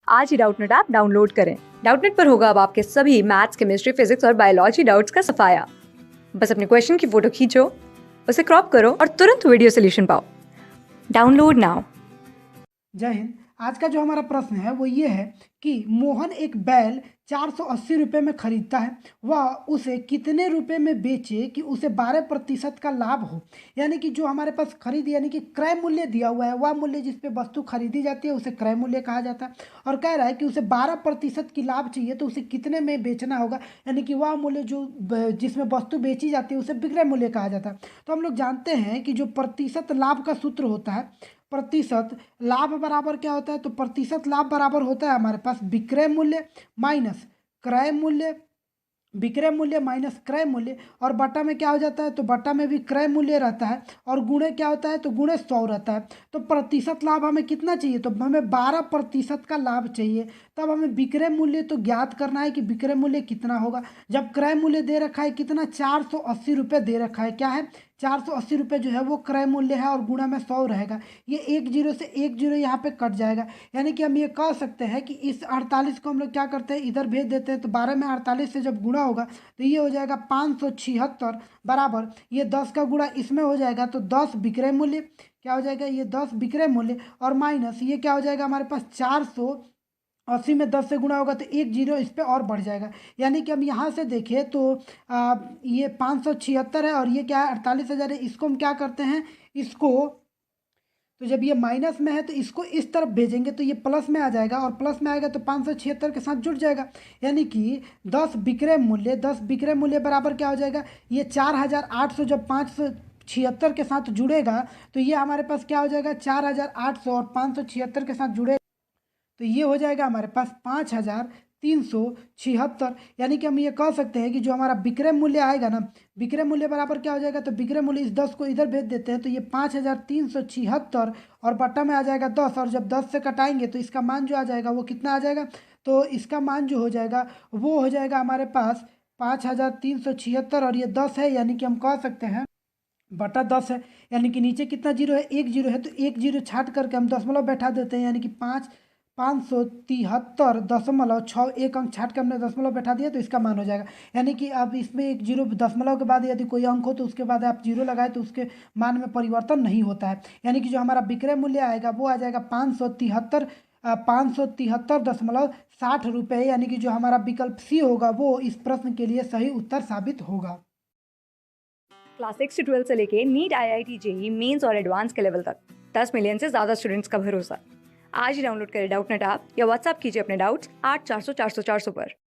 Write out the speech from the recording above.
आज ही Doubtnut app download करें। Doubtnut पर होगा अब आपके सभी मैथ्स, केमिस्ट्री, फिजिक्स और बायोलॉजी डाउट्स का सफाया। बस अपने क्वेश्चन की फोटो खींचो, उसे क्रॉप करो और तुरंत वीडियो सोल्यूशन पाओ। Download now. जय हिंद। आज का जो हमारा प्रश्न है वो ये है कि मोहन एक बैल 480 रुपये में खरीदता है, वह उसे कितने रुपए में बेचे कि उसे 12% का लाभ हो। यानी कि जो हमारे पास खरीद यानी कि क्रय मूल्य दिया हुआ है, वह मूल्य जिस पे वस्तु खरीदी जाती है उसे क्रय मूल्य कहा जाता है। और कह रहा है कि उसे 12% की लाभ चाहिए, तो उसे कितने में बेचना होगा। यानी कि वह मूल्य जो जिसमें वस्तु बेची जाती है उसे विक्रय मूल्य कहा जाता है। तो हम लोग जानते हैं कि जो प्रतिशत लाभ का सूत्र होता है, प्रतिशत लाभ बराबर क्या होता है, तो प्रतिशत लाभ बराबर होता है हमारे पास विक्रय मूल्य माइनस क्रय मूल्य, विक्रय मूल्य माइनस क्रय मूल्य, और बटा में क्या हो जाता है, तो बटा में भी क्रय मूल्य रहता है, और गुणे क्या होता है, तो गुणे 100 रहता है। तो प्रतिशत लाभ हमें कितना चाहिए, तो हमें 12% का लाभ चाहिए। तब हमें विक्रय मूल्य तो ज्ञात करना है कि विक्रय मूल्य कितना होगा। जब क्रय मूल्य दे रखा है कितना, 480 रुपये दे रखा है, क्या है 480 रुपये जो है वो क्रय मूल्य है, और गुणा में 100 रहेगा। ये एक जीरो से एक जीरो यहाँ पे कट जाएगा। यानी कि हम ये कह सकते हैं कि इस 48 को हम लोग क्या करते हैं, इधर भेज देते हैं। तो 12 में 48 से जब गुणा होगा तो ये हो जाएगा 576 बराबर, ये 10 का गुणा इसमें हो जाएगा, तो 10 विक्रय मूल्य क्या हो जाएगा, ये 10 विक्रय मूल्य, और माइनस ये क्या हो जाएगा हमारे पास 480 में 10 से गुणा होगा तो एक जीरो इस पर और बढ़ जाएगा। यानी कि हम यहाँ से देखें तो ये 576 है, और ये क्या है 48,000 है। इसको हम क्या करते हैं, इसको तो जब ये माइनस में है तो इसको इस तरफ भेजेंगे तो ये प्लस में आ जाएगा, और प्लस में आएगा तो 576 के साथ जुड़ जाएगा। यानी कि 10 विक्रय मूल्य बराबर क्या हो जाएगा, ये 4,800 जब 576 के साथ जुड़ेगा तो ये हमारे पास क्या हो जाएगा, 4,800 और 576 के साथ जुड़ेगा तो ये हो जाएगा हमारे पास 5,376। यानी कि हम ये कह सकते हैं कि जो हमारा विक्रय मूल्य आएगा ना, विक्रय मूल्य बराबर क्या हो जाएगा, तो विक्रय मूल्य इस 10 को इधर भेज देते हैं तो ये 5,376, और बट्टा में आ जाएगा 10, और जब 10 से कटाएंगे तो इसका मान जो आ जाएगा वो कितना आ जाएगा, तो इसका मान जो हो जाएगा वो हो जाएगा हमारे पास 5,376, और ये 10 है, यानी कि हम कह सकते हैं बटा 10 है। यानी कि नीचे कितना जीरो है, एक जीरो है, तो एक जीरो छाट करके हम दशमलव बैठा देते हैं। यानी कि 5,573.6, एक अंक छाट के हमने दशमलव बैठा दिया तो इसका मान हो जाएगा। यानी कि अब इसमें एक जीरो दशमलव के बाद यदि कोई अंक हो तो उसके बाद आप जीरो लगाए तो उसके मान में परिवर्तन नहीं होता है। यानी कि जो हमारा विक्रय मूल्य आएगा वो आ जाएगा 573.60 रुपये। यानी कि जो हमारा विकल्प सी होगा वो इस प्रश्न के लिए सही उत्तर साबित होगा। क्लास 6 से 12 से लेके नीट, IIT, JEE मेंस और एडवांस के लेवल तक 10 मिलियन से ज्यादा स्टूडेंट्स का भरोसा। आज ही डाउनलोड करें डाउटनेट ऐप या व्हाट्सएप कीजिए अपने डाउट्स 8400 400 400 पर।